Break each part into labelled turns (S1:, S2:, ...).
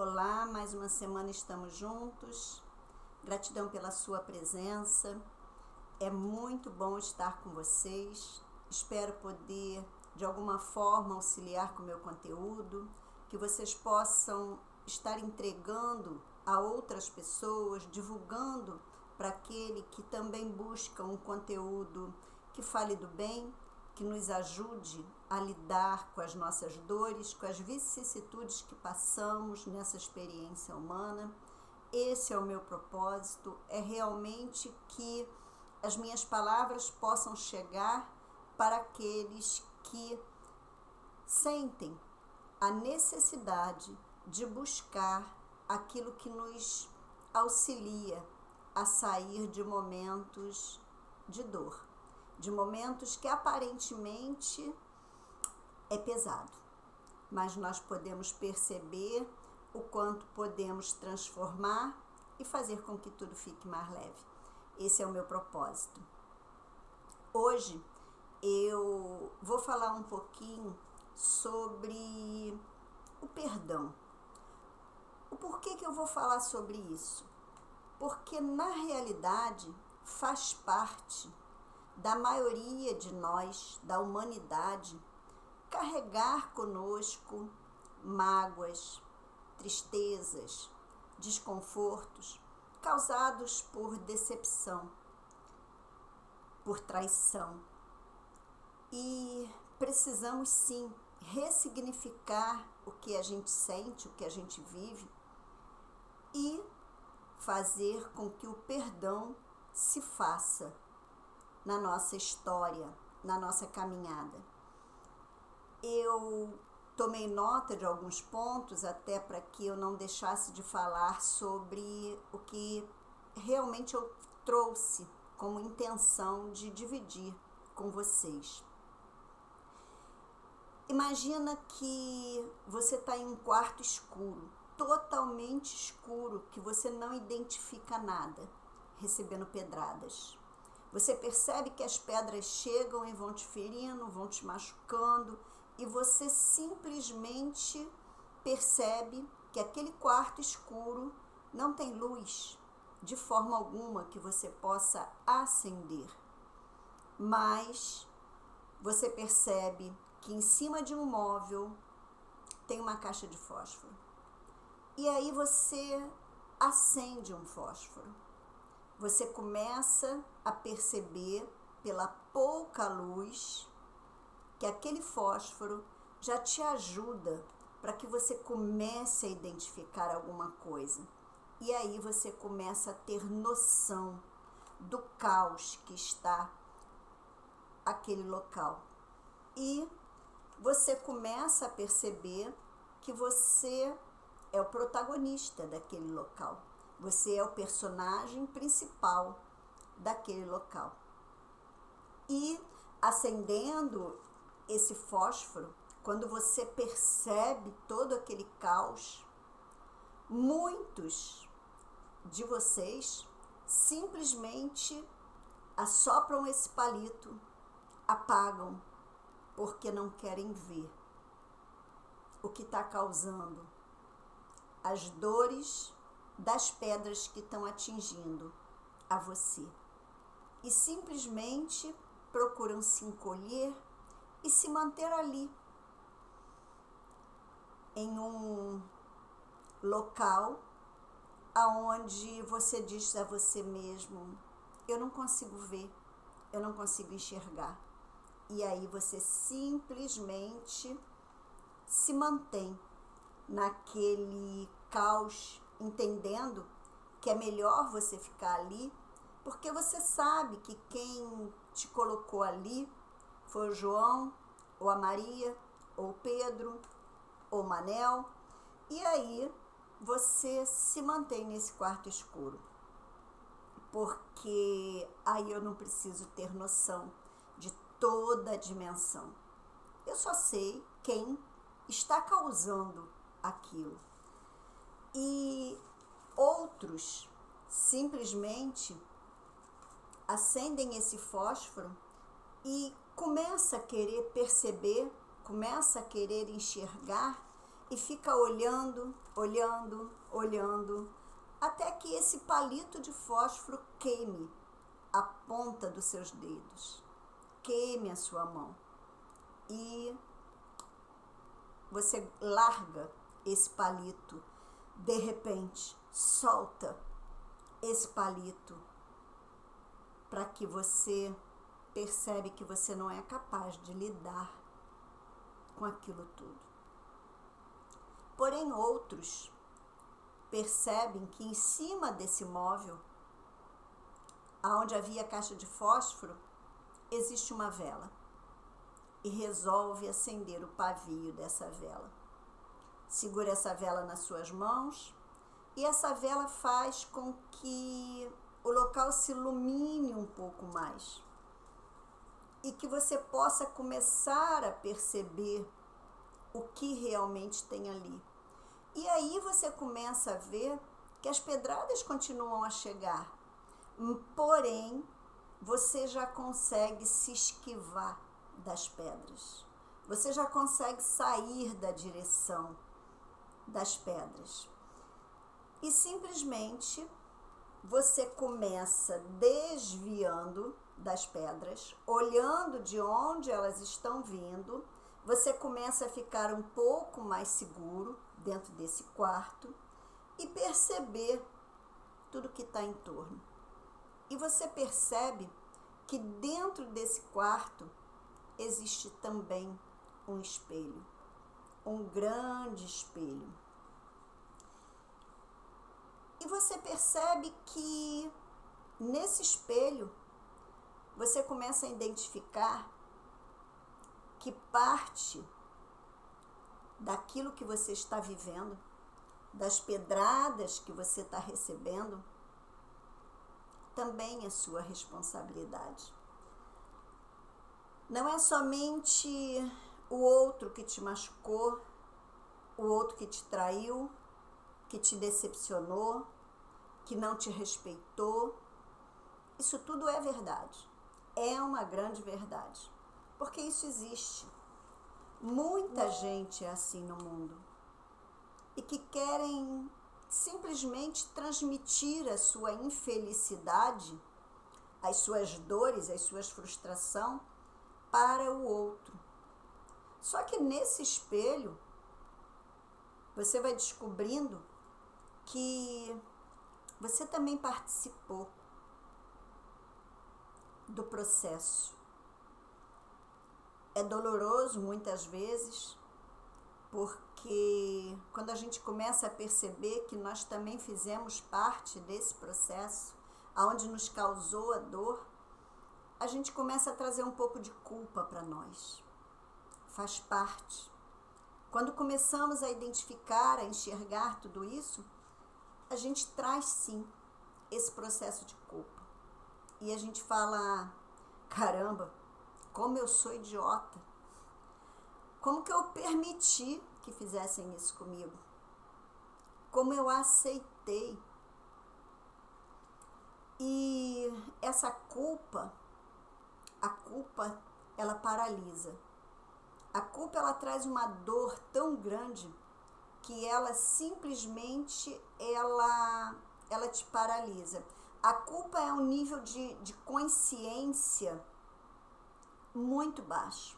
S1: Olá, mais uma semana estamos juntos. Gratidão pela sua presença. É muito bom estar com vocês. Espero poder, de alguma forma, auxiliar com o meu conteúdo, que vocês possam estar entregando a outras pessoas, divulgando para aquele que também busca um conteúdo que fale do bem, que nos ajude a lidar com as nossas dores, com as vicissitudes que passamos nessa experiência humana. Esse é o meu propósito, é realmente que as minhas palavras possam chegar para aqueles que sentem a necessidade de buscar aquilo que nos auxilia a sair de momentos de dor, de momentos que aparentemente é pesado, mas nós podemos perceber o quanto podemos transformar e fazer com que tudo fique mais leve. Esse é o meu propósito. Hoje eu vou falar um pouquinho sobre o perdão. O porquê que eu vou falar sobre isso? Porque na realidade faz parte da maioria de nós, da humanidade, carregar conosco mágoas, tristezas, desconfortos causados por decepção, por traição. E precisamos sim ressignificar o que a gente sente, o que a gente vive e fazer com que o perdão se faça na nossa história, na nossa caminhada. Eu tomei nota de alguns pontos até para que eu não deixasse de falar sobre o que realmente eu trouxe como intenção de dividir com vocês. Imagina que você está em um quarto escuro, totalmente escuro, que você não identifica nada, recebendo pedradas. Você percebe que as pedras chegam e vão te ferindo, vão te machucando, e você simplesmente percebe que aquele quarto escuro não tem luz de forma alguma que você possa acender. Mas você percebe que em cima de um móvel tem uma caixa de fósforo. E aí você acende um fósforo. Você começa a perceber pela pouca luz que aquele fósforo já te ajuda para que você comece a identificar alguma coisa. E aí você começa a ter noção do caos que está aquele local. E você começa a perceber que você é o protagonista daquele local. Você é o personagem principal daquele local. E acendendo esse fósforo, quando você percebe todo aquele caos, muitos de vocês simplesmente assopram esse palito, apagam, porque não querem ver o que está causando as dores das pedras que estão atingindo a você. E simplesmente procuram se encolher e se manter ali, em um local aonde você diz a você mesmo: eu não consigo ver, eu não consigo enxergar. E aí você simplesmente se mantém naquele caos, entendendo que é melhor você ficar ali, porque você sabe que quem te colocou ali foi o João, ou a Maria, ou o Pedro, ou o Manel, e aí você se mantém nesse quarto escuro, porque aí eu não preciso ter noção de toda a dimensão. Eu só sei quem está causando aquilo. E outros simplesmente acendem esse fósforo e começa a querer perceber, começa a querer enxergar e fica olhando, olhando, olhando, até que esse palito de fósforo queime a ponta dos seus dedos, queime a sua mão. E você larga esse palito, de repente, solta esse palito, para que você percebe que você não é capaz de lidar com aquilo tudo. Porém, outros percebem que em cima desse móvel, onde havia a caixa de fósforo, existe uma vela, e resolve acender o pavio dessa vela. Segura essa vela nas suas mãos, e essa vela faz com que o local se ilumine um pouco mais, e que você possa começar a perceber o que realmente tem ali. E aí você começa a ver que as pedradas continuam a chegar, porém você já consegue se esquivar das pedras. Você já consegue sair da direção das pedras. E simplesmente você começa desviando das pedras, olhando de onde elas estão vindo. Você começa a ficar um pouco mais seguro dentro desse quarto e perceber tudo que está em torno. E você percebe que dentro desse quarto existe também um espelho, um grande espelho. E você percebe que nesse espelho você começa a identificar que parte daquilo que você está vivendo, das pedradas que você está recebendo, também é sua responsabilidade. Não é somente o outro que te machucou, o outro que te traiu, que te decepcionou, que não te respeitou. Isso tudo é verdade. É uma grande verdade. Porque isso existe. Muita gente é assim no mundo. E que querem simplesmente transmitir a sua infelicidade, as suas dores, as suas frustrações para o outro. Só que nesse espelho, você vai descobrindo que você também participou do processo. É doloroso muitas vezes, porque quando a gente começa a perceber que nós também fizemos parte desse processo, aonde nos causou a dor, a gente começa a trazer um pouco de culpa para nós. Faz parte. Quando começamos a identificar, a enxergar tudo isso, a gente traz sim esse processo de culpa. E a gente fala, caramba, como eu sou idiota. Como que eu permiti que fizessem isso comigo? Como eu aceitei? E essa culpa, a culpa, ela paralisa. A culpa, ela traz uma dor tão grande que ela simplesmente, ela te paralisa. A culpa é um nível de consciência muito baixo.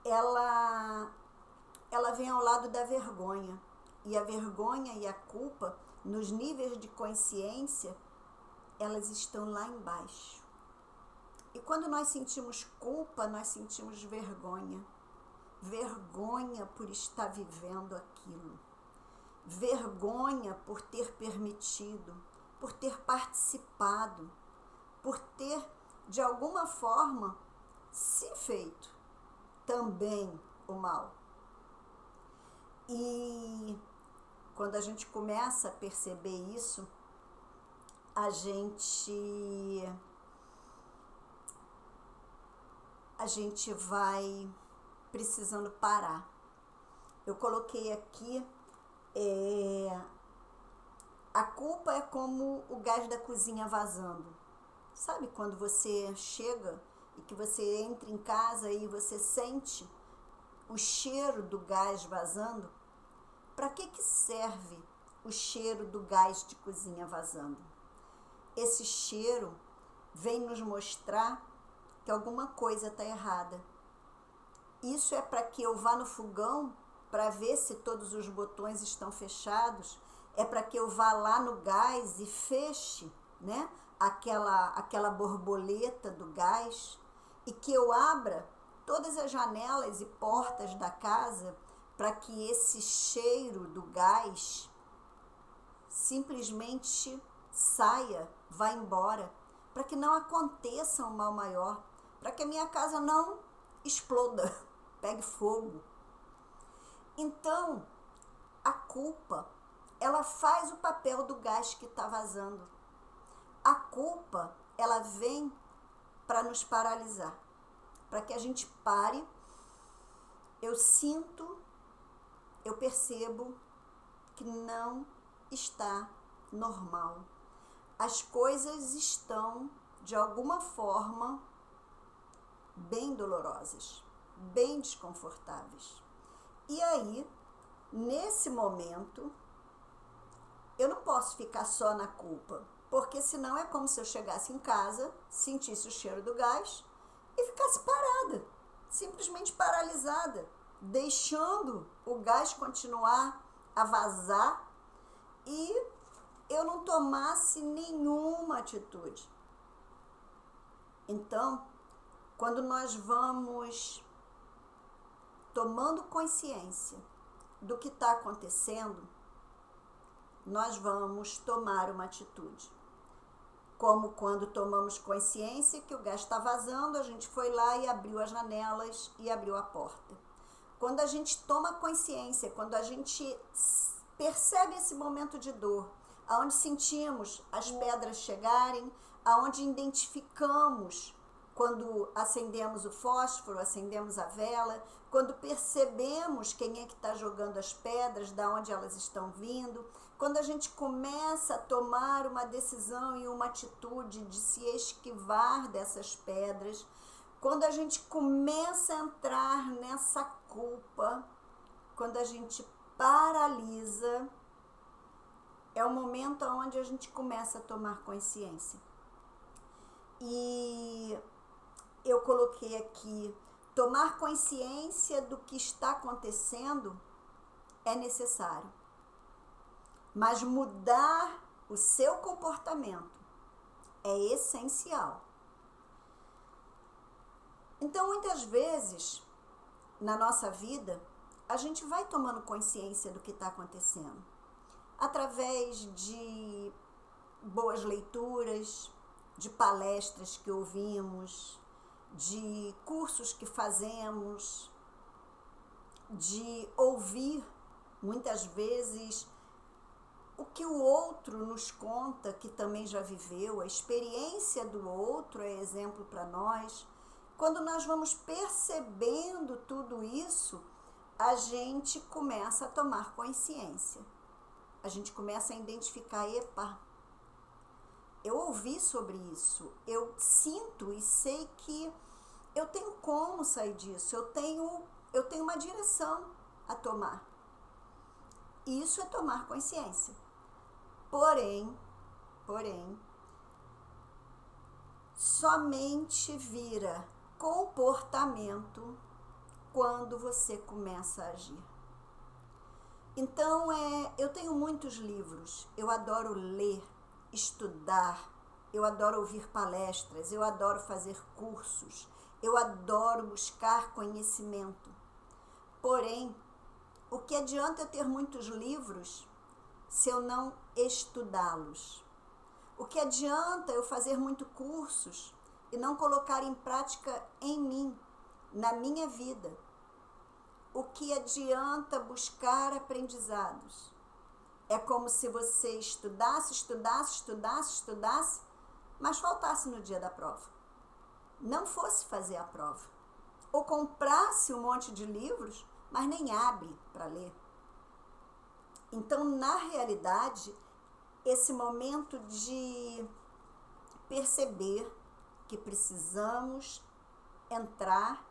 S1: Ela vem ao lado da vergonha. E a vergonha e a culpa, nos níveis de consciência, elas estão lá embaixo. E quando nós sentimos culpa, nós sentimos vergonha. Vergonha por estar vivendo aquilo. Vergonha por ter permitido, por ter participado, por ter, de alguma forma, se feito também o mal. E quando a gente começa a perceber isso, a gente vai precisando parar. Eu coloquei aqui, a culpa é como o gás da cozinha vazando. Sabe quando você chega e que você entra em casa e você sente o cheiro do gás vazando? para que serve o cheiro do gás de cozinha vazando? Esse cheiro vem nos mostrar que alguma coisa está errada. Isso é para que eu vá no fogão para ver se todos os botões estão fechados, é para que eu vá lá no gás e feche, né, aquela borboleta do gás, e que eu abra todas as janelas e portas da casa para que esse cheiro do gás simplesmente saia, vá embora, para que não aconteça um mal maior, para que a minha casa não exploda, pegue fogo. Então, a culpa, ela faz o papel do gás que está vazando. A culpa, ela vem para nos paralisar, para que a gente pare, eu sinto, eu percebo que não está normal. As coisas estão, de alguma forma, bem dolorosas, bem desconfortáveis. E aí, nesse momento, eu não posso ficar só na culpa, porque senão é como se eu chegasse em casa, sentisse o cheiro do gás e ficasse parada, simplesmente paralisada, deixando o gás continuar a vazar e eu não tomasse nenhuma atitude. Então, quando nós vamos tomando consciência do que está acontecendo, nós vamos tomar uma atitude. Como quando tomamos consciência que o gás está vazando, a gente foi lá e abriu as janelas e abriu a porta. Quando a gente toma consciência, quando a gente percebe esse momento de dor, aonde sentimos as pedras chegarem, aonde identificamos quando acendemos o fósforo, acendemos a vela, quando percebemos quem é que está jogando as pedras, de onde elas estão vindo, quando a gente começa a tomar uma decisão e uma atitude de se esquivar dessas pedras, quando a gente começa a entrar nessa culpa, quando a gente paralisa, é o momento onde a gente começa a tomar consciência. E eu coloquei aqui, tomar consciência do que está acontecendo é necessário. Mas mudar o seu comportamento é essencial. Então, muitas vezes, na nossa vida, a gente vai tomando consciência do que está acontecendo. Através de boas leituras, de palestras que ouvimos, de cursos que fazemos, de ouvir, muitas vezes, o que o outro nos conta, que também já viveu, a experiência do outro é exemplo para nós. Quando nós vamos percebendo tudo isso, a gente começa a tomar consciência. A gente começa a identificar, epa, eu ouvi sobre isso, eu sinto e sei que eu tenho como sair disso, eu tenho uma direção a tomar. Isso é tomar consciência. Porém, somente vira comportamento quando você começa a agir. Então, eu tenho muitos livros, eu adoro ler, estudar, eu adoro ouvir palestras, eu adoro fazer cursos, eu adoro buscar conhecimento. Porém, o que adianta eu ter muitos livros se eu não estudá-los? O que adianta eu fazer muitos cursos e não colocar em prática em mim, na minha vida? O que adianta buscar aprendizados? É como se você estudasse, mas faltasse no dia da prova. Não fosse fazer a prova. Ou comprasse um monte de livros, mas nem abre para ler. Então, na realidade, esse momento de perceber que precisamos entrar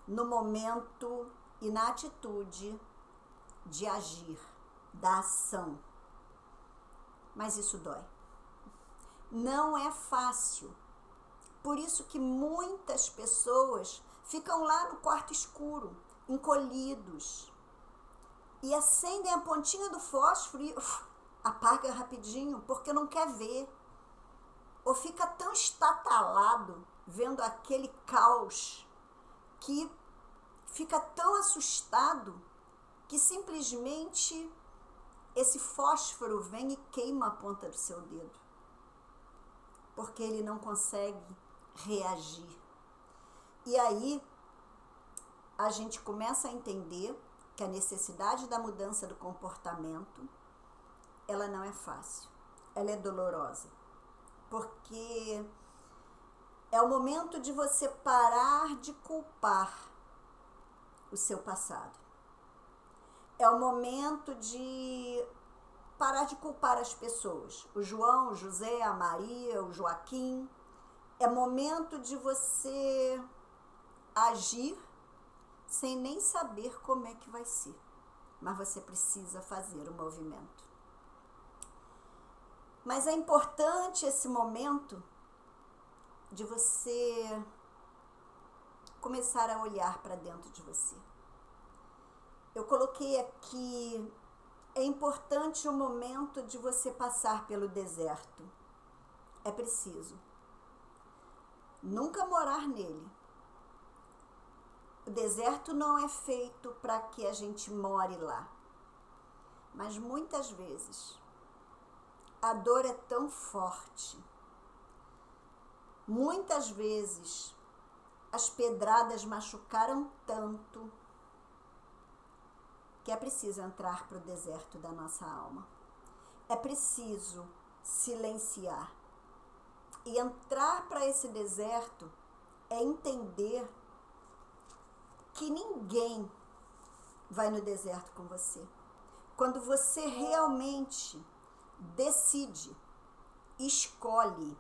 S1: no momento e na atitude de agir, da ação. Mas isso dói. Não é fácil. Por isso que muitas pessoas ficam lá no quarto escuro, encolhidos, e acendem a pontinha do fósforo e apaga rapidinho, porque não quer ver. Ou fica tão estatalado vendo aquele caos que fica tão assustado que simplesmente esse fósforo vem e queima a ponta do seu dedo, porque ele não consegue reagir. E aí a gente começa a entender que a necessidade da mudança do comportamento, ela não é fácil, ela é dolorosa, porque é o momento de você parar de culpar o seu passado. É o momento de parar de culpar as pessoas. O João, o José, a Maria, o Joaquim. É momento de você agir sem nem saber como é que vai ser. Mas você precisa fazer o movimento. Mas é importante esse momento de você começar a olhar para dentro de você. Eu coloquei aqui, é importante o momento de você passar pelo deserto. É preciso. Nunca morar nele. O deserto não é feito para que a gente more lá. Mas muitas vezes a dor é tão forte. Muitas vezes as pedradas machucaram tanto que é preciso entrar para o deserto da nossa alma. É preciso silenciar. E entrar para esse deserto é entender que ninguém vai no deserto com você. Quando você realmente decide, escolhe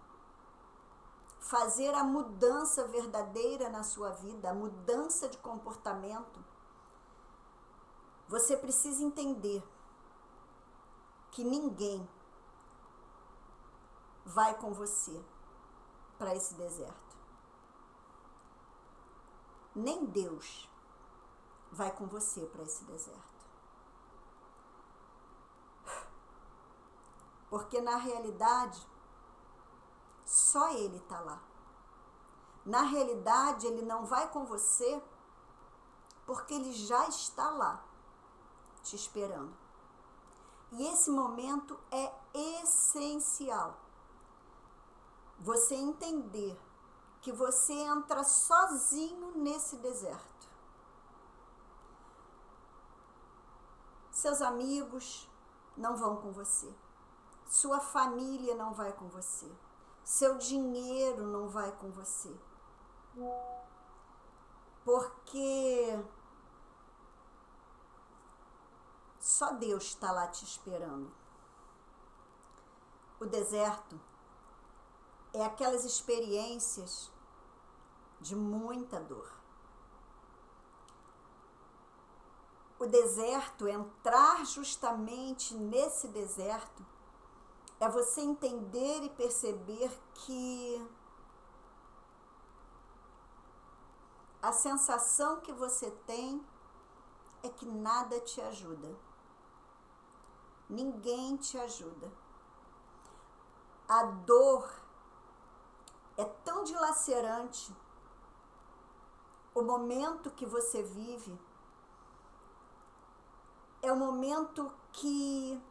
S1: fazer a mudança verdadeira na sua vida, a mudança de comportamento, você precisa entender que ninguém vai com você para esse deserto. Nem Deus vai com você para esse deserto. Porque na realidade, só Ele está lá. Na realidade, Ele não vai com você porque Ele já está lá, te esperando. E esse momento é essencial. Você entender que você entra sozinho nesse deserto. Seus amigos não vão com você. Sua família não vai com você. Seu dinheiro não vai com você. Porque só Deus está lá te esperando. O deserto é aquelas experiências de muita dor. O deserto, entrar justamente nesse deserto, é você entender e perceber que a sensação que você tem é que nada te ajuda. Ninguém te ajuda. A dor é tão dilacerante. O momento que você vive é o momento que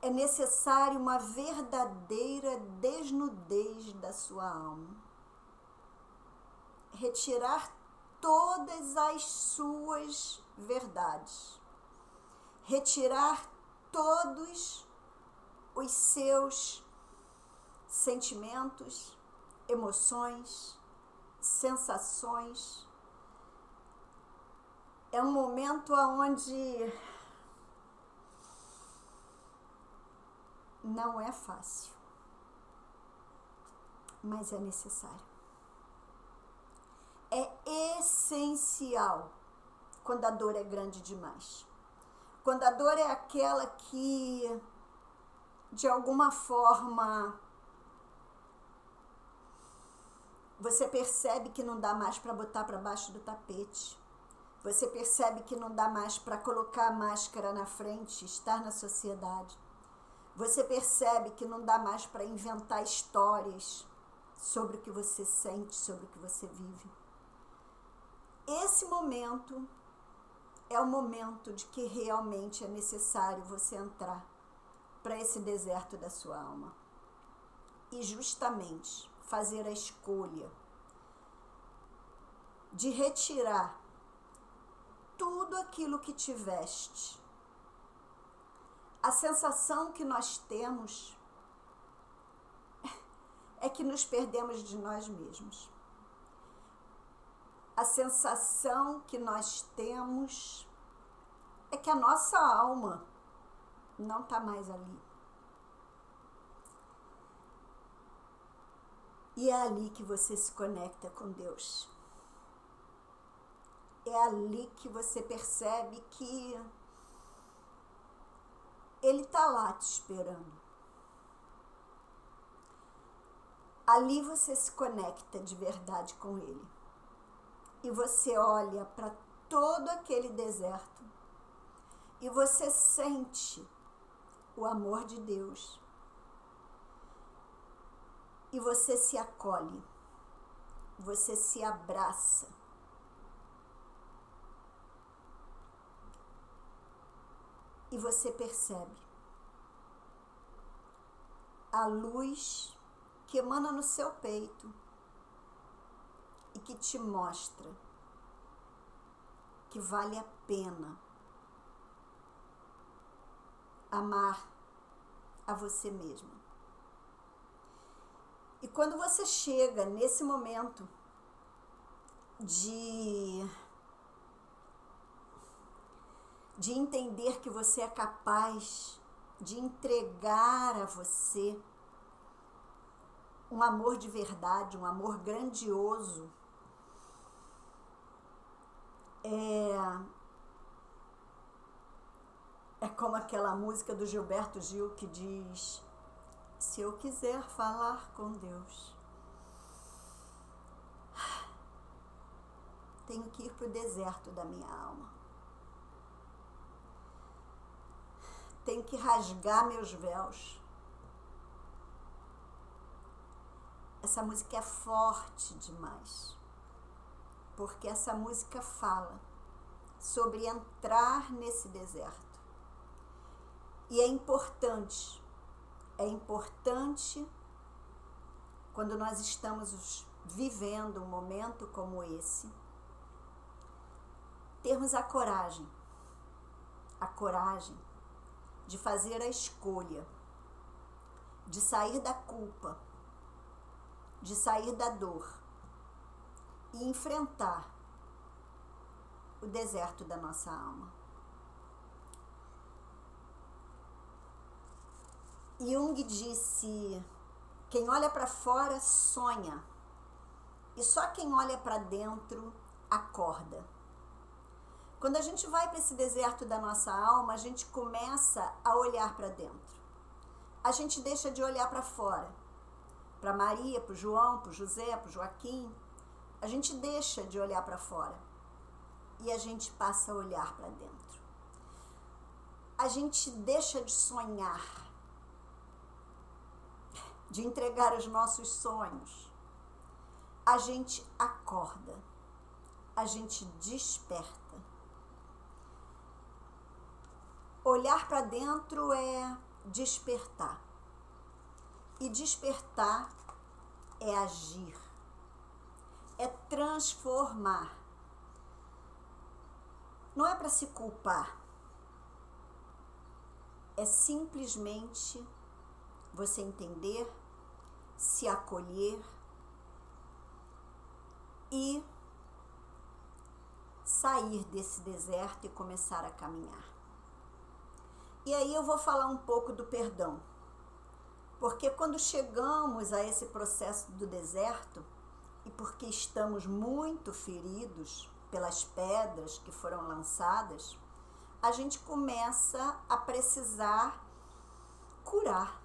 S1: é necessário uma verdadeira desnudez da sua alma. Retirar todas as suas verdades. Retirar todos os seus sentimentos, emoções, sensações. É um momento onde não é fácil, mas é necessário. É essencial quando a dor é grande demais. Quando a dor é aquela que, de alguma forma, você percebe que não dá mais para botar para baixo do tapete. Você percebe que não dá mais para colocar a máscara na frente, estar na sociedade. Você percebe que não dá mais para inventar histórias sobre o que você sente, sobre o que você vive. Esse momento é o momento de que realmente é necessário você entrar para esse deserto da sua alma. E justamente fazer a escolha de retirar tudo aquilo que tiveste. A sensação que nós temos é que nos perdemos de nós mesmos. A sensação que nós temos é que a nossa alma não está mais ali. E é ali que você se conecta com Deus. É ali que você percebe que Ele está lá te esperando. Ali você se conecta de verdade com Ele. E você olha para todo aquele deserto e você sente o amor de Deus. E você se acolhe, você se abraça. E você percebe a luz que emana no seu peito e que te mostra que vale a pena amar a você mesma. E quando você chega nesse momento de entender que você é capaz de entregar a você um amor de verdade, um amor grandioso, é como aquela música do Gilberto Gil que diz: se eu quiser falar com Deus, tenho que ir para o deserto da minha alma. Tenho que rasgar meus véus. Essa música é forte demais, porque essa música fala sobre entrar nesse deserto. E é importante quando nós estamos vivendo um momento como esse, termos a coragem de fazer a escolha, de sair da culpa, de sair da dor e enfrentar o deserto da nossa alma. Jung disse: quem olha para fora sonha, e só quem olha para dentro acorda. Quando a gente vai para esse deserto da nossa alma, a gente começa a olhar para dentro. A gente deixa de olhar para fora, para Maria, para o João, para o José, para o Joaquim. A gente deixa de olhar para fora e a gente passa a olhar para dentro. A gente deixa de sonhar, de entregar os nossos sonhos. A gente acorda, a gente desperta. Olhar para dentro é despertar. E despertar é agir, é transformar. Não é para se culpar, é simplesmente você entender, se acolher e sair desse deserto e começar a caminhar. E aí eu vou falar um pouco do perdão. Porque quando chegamos a esse processo do deserto, e porque estamos muito feridos pelas pedras que foram lançadas, a gente começa a precisar curar.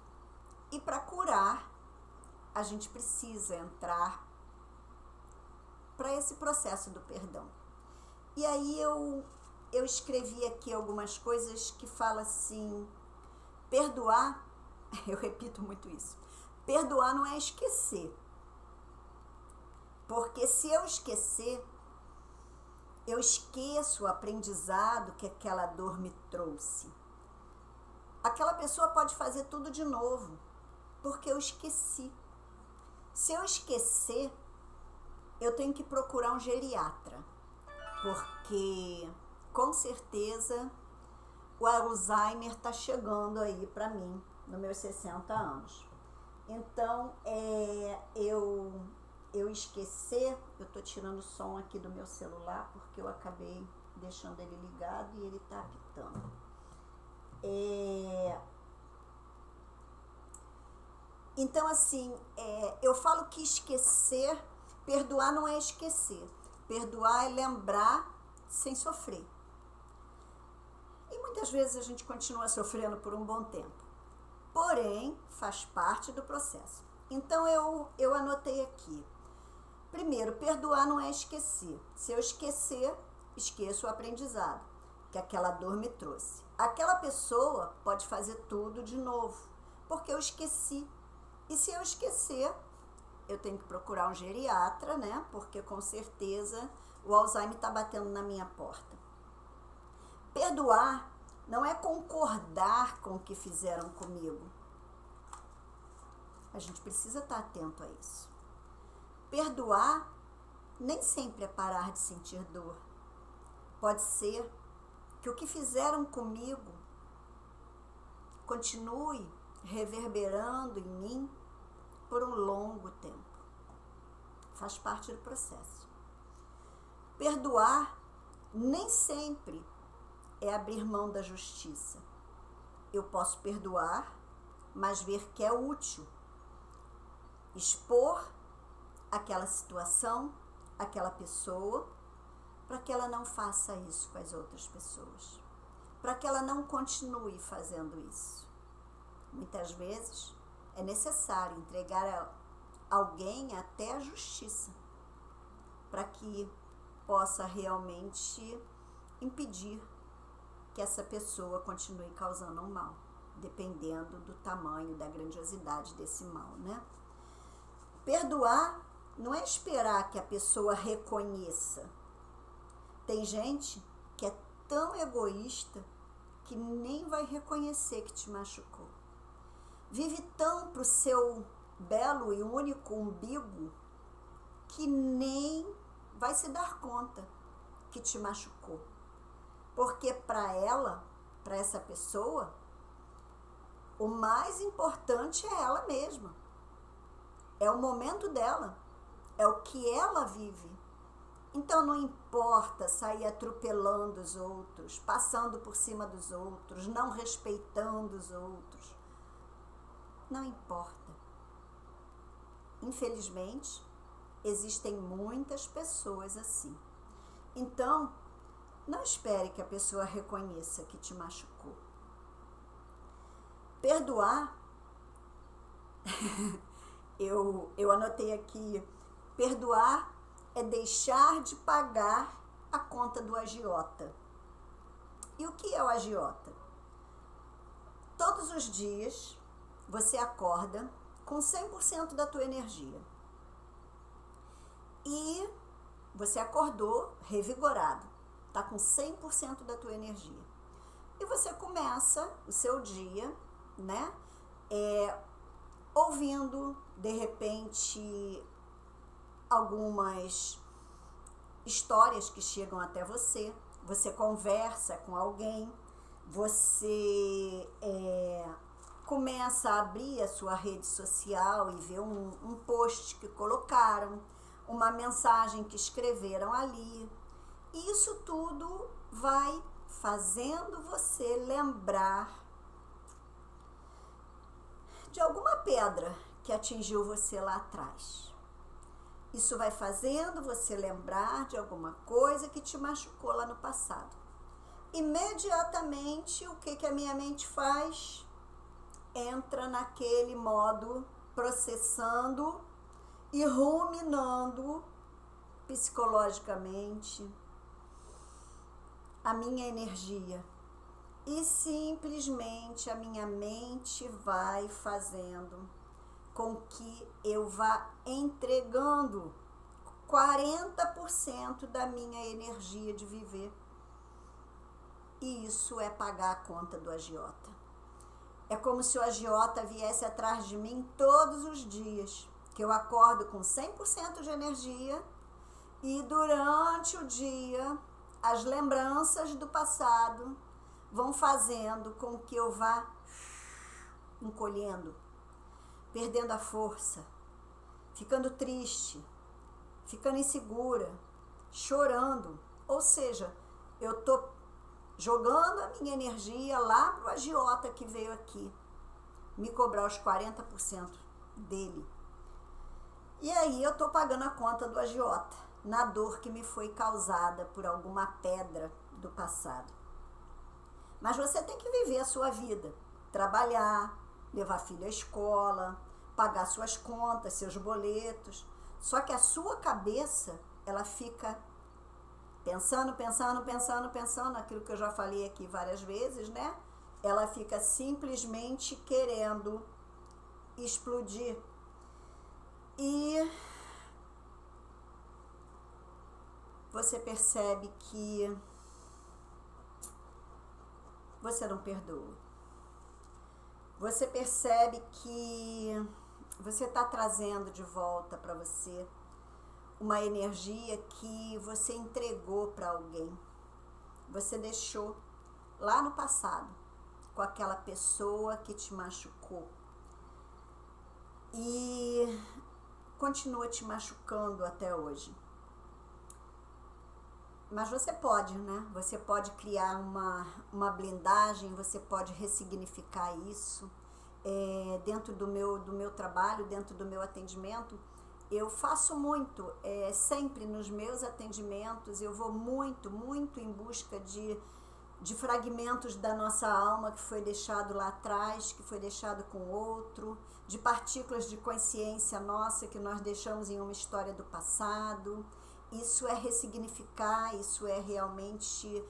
S1: E para curar, a gente precisa entrar para esse processo do perdão. E aí eu escrevi aqui algumas coisas que falam assim, perdoar, eu repito muito isso, perdoar não é esquecer. Porque se eu esquecer, eu esqueço o aprendizado que aquela dor me trouxe. Aquela pessoa pode fazer tudo de novo, porque eu esqueci. Se eu esquecer, eu tenho que procurar um geriatra, porque com certeza o Alzheimer está chegando aí para mim, nos meus 60 anos. Então, eu esquecer, eu tô tirando o som aqui do meu celular, porque eu acabei deixando ele ligado e ele tá apitando. Então, assim, eu falo que esquecer, perdoar não é esquecer. Perdoar é lembrar sem sofrer. E muitas vezes a gente continua sofrendo por um bom tempo. Porém, faz parte do processo. Então, eu anotei aqui. Primeiro, perdoar não é esquecer. Se eu esquecer, esqueço o aprendizado que aquela dor me trouxe. Aquela pessoa pode fazer tudo de novo, porque eu esqueci. E se eu esquecer, eu tenho que procurar um geriatra, né? Porque com certeza o Alzheimer está batendo na minha porta. Perdoar não é concordar com o que fizeram comigo. A gente precisa estar atento a isso. Perdoar nem sempre é parar de sentir dor. Pode ser que o que fizeram comigo continue reverberando em mim por um longo tempo. Faz parte do processo. Perdoar nem sempre é abrir mão da justiça. Eu posso perdoar, mas ver que é útil expor aquela situação, aquela pessoa, para que ela não faça isso com as outras pessoas, para que ela não continue fazendo isso. Muitas vezes é necessário entregar a alguém até a justiça, para que possa realmente impedir que essa pessoa continue causando um mal, dependendo do tamanho, da grandiosidade desse mal, né? Perdoar não é esperar que a pessoa reconheça. Tem gente que é tão egoísta que nem vai reconhecer que te machucou. Vive tão pro seu belo e único umbigo que nem vai se dar conta que te machucou. Porque para ela, para essa pessoa, o mais importante é ela mesma. É o momento dela, é o que ela vive. Então não importa sair atropelando os outros, passando por cima dos outros, não respeitando os outros. Não importa. Infelizmente, existem muitas pessoas assim. Então, não espere que a pessoa reconheça que te machucou. Perdoar, eu anotei aqui, perdoar é deixar de pagar a conta do agiota. E o que é o agiota? Todos os dias você acorda com 100% da tua energia. E você acordou revigorado, tá com 100% da tua energia. E você começa o seu dia, né, ouvindo, de repente, algumas histórias que chegam até você. Você conversa com alguém, você começa a abrir a sua rede social e ver um post que colocaram, uma mensagem que escreveram ali. E isso tudo vai fazendo você lembrar de alguma pedra que atingiu você lá atrás. Isso vai fazendo você lembrar de alguma coisa que te machucou lá no passado. imediatamente o que a minha mente faz? Entra naquele modo processando e ruminando psicologicamente a minha energia. E simplesmente a minha mente vai fazendo com que eu vá entregando 40% da minha energia de viver. E isso é pagar a conta do agiota. É como se o agiota viesse atrás de mim todos os dias, que eu acordo com 100% de energia e durante o dia as lembranças do passado vão fazendo com que eu vá encolhendo, perdendo a força, ficando triste, ficando insegura, chorando. Ou seja, eu estou jogando a minha energia lá pro agiota que veio aqui me cobrar os 40% dele. E aí eu estou pagando a conta do agiota, na dor que me foi causada por alguma pedra do passado. Mas você tem que viver a sua vida, trabalhar, levar filho à escola, pagar suas contas, seus boletos. Só que a sua cabeça, ela fica pensando naquilo que eu já falei aqui várias vezes, né? Ela fica simplesmente querendo explodir. E você percebe que você não perdoa. Você percebe que você está trazendo de volta para você uma energia que você entregou para alguém. Você deixou lá no passado com aquela pessoa que te machucou. E continua te machucando até hoje. Mas você pode, né? Você pode criar uma blindagem, você pode ressignificar isso. Dentro do meu trabalho, dentro do meu atendimento, eu faço muito, sempre nos meus atendimentos, eu vou muito em busca de fragmentos da nossa alma que foi deixado lá atrás, que foi deixado com outro, de partículas de consciência nossa que nós deixamos em uma história do passado. Isso é ressignificar, isso é realmente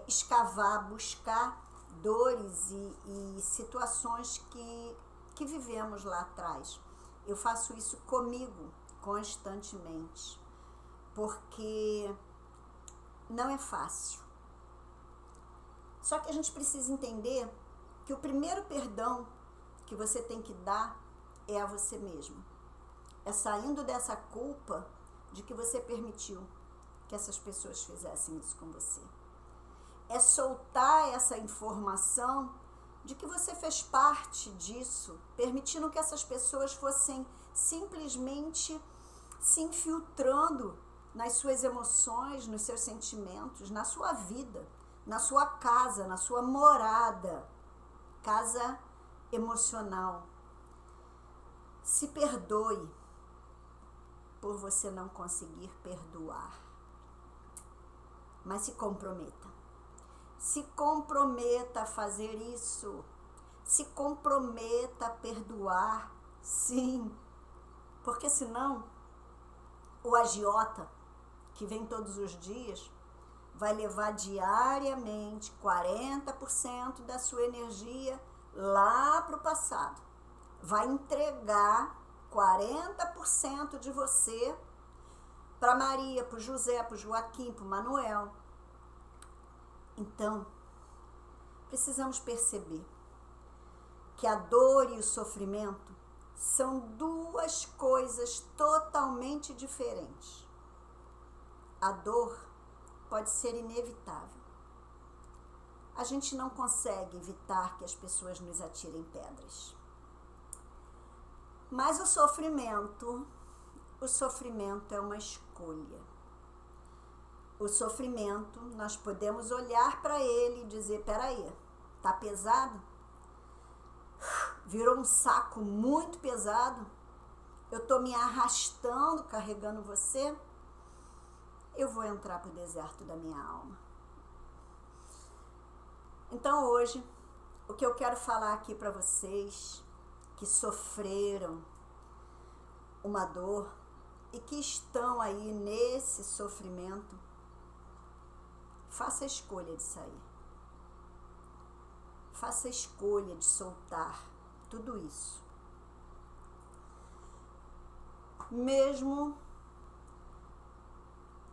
S1: escavar, buscar dores e situações que vivemos lá atrás. Eu faço isso comigo constantemente, porque não é fácil. Só que a gente precisa entender que o primeiro perdão que você tem que dar é a você mesmo. É saindo dessa culpa de que você permitiu que essas pessoas fizessem isso com você. É soltar essa informação de que você fez parte disso, permitindo que essas pessoas fossem simplesmente se infiltrando nas suas emoções, nos seus sentimentos, na sua vida, na sua casa, na sua morada, casa emocional. Se perdoe por você não conseguir perdoar, mas se comprometa. Se comprometa a fazer isso. Se comprometa a perdoar, sim. Porque senão, o agiota, que vem todos os dias, vai levar diariamente 40% da sua energia lá para o passado. Vai entregar 40% de você para Maria, para o José, para o Joaquim, para o Manuel. Então, precisamos perceber que a dor e o sofrimento são duas coisas totalmente diferentes. A dor pode ser inevitável. A gente não consegue evitar que as pessoas nos atirem pedras. Mas o sofrimento é uma escolha. O sofrimento, nós podemos olhar para ele e dizer, peraí, tá pesado? Virou um saco muito pesado? Eu tô me arrastando, carregando você? Eu vou entrar pro deserto da minha alma. Então hoje, o que eu quero falar aqui para vocês que sofreram uma dor e que estão aí nesse sofrimento, faça a escolha de sair. Faça a escolha de soltar tudo isso. Mesmo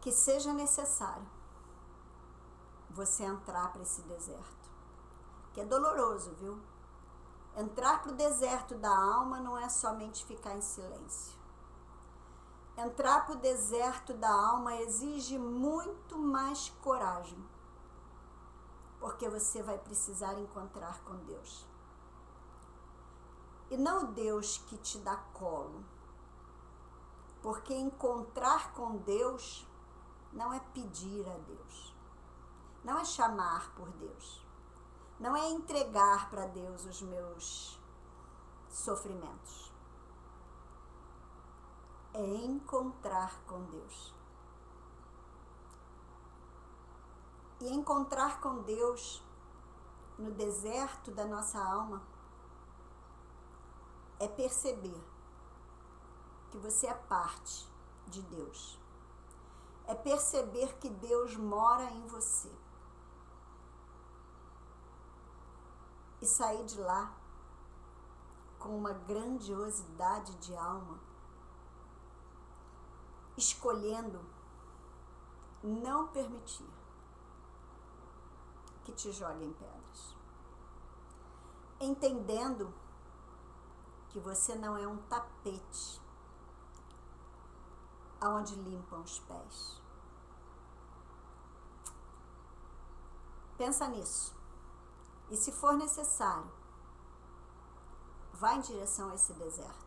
S1: que seja necessário você entrar para esse deserto, que é doloroso, viu? Entrar para o deserto da alma não é somente ficar em silêncio. Entrar para o deserto da alma exige muito mais coragem, porque você vai precisar encontrar com Deus. E não o Deus que te dá colo, porque encontrar com Deus não é pedir a Deus, não é chamar por Deus, não é entregar para Deus os meus sofrimentos. É encontrar com Deus. E encontrar com Deus no deserto da nossa alma é perceber que você é parte de Deus. É perceber que Deus mora em você. E sair de lá com uma grandiosidade de alma, escolhendo não permitir que te joguem pedras. Entendendo que você não é um tapete aonde limpam os pés. Pensa nisso. E se for necessário, vá em direção a esse deserto.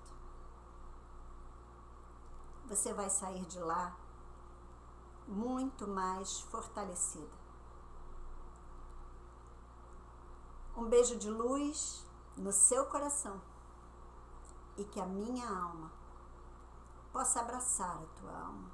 S1: Você vai sair de lá muito mais fortalecida. Um beijo de luz no seu coração e que a minha alma possa abraçar a tua alma.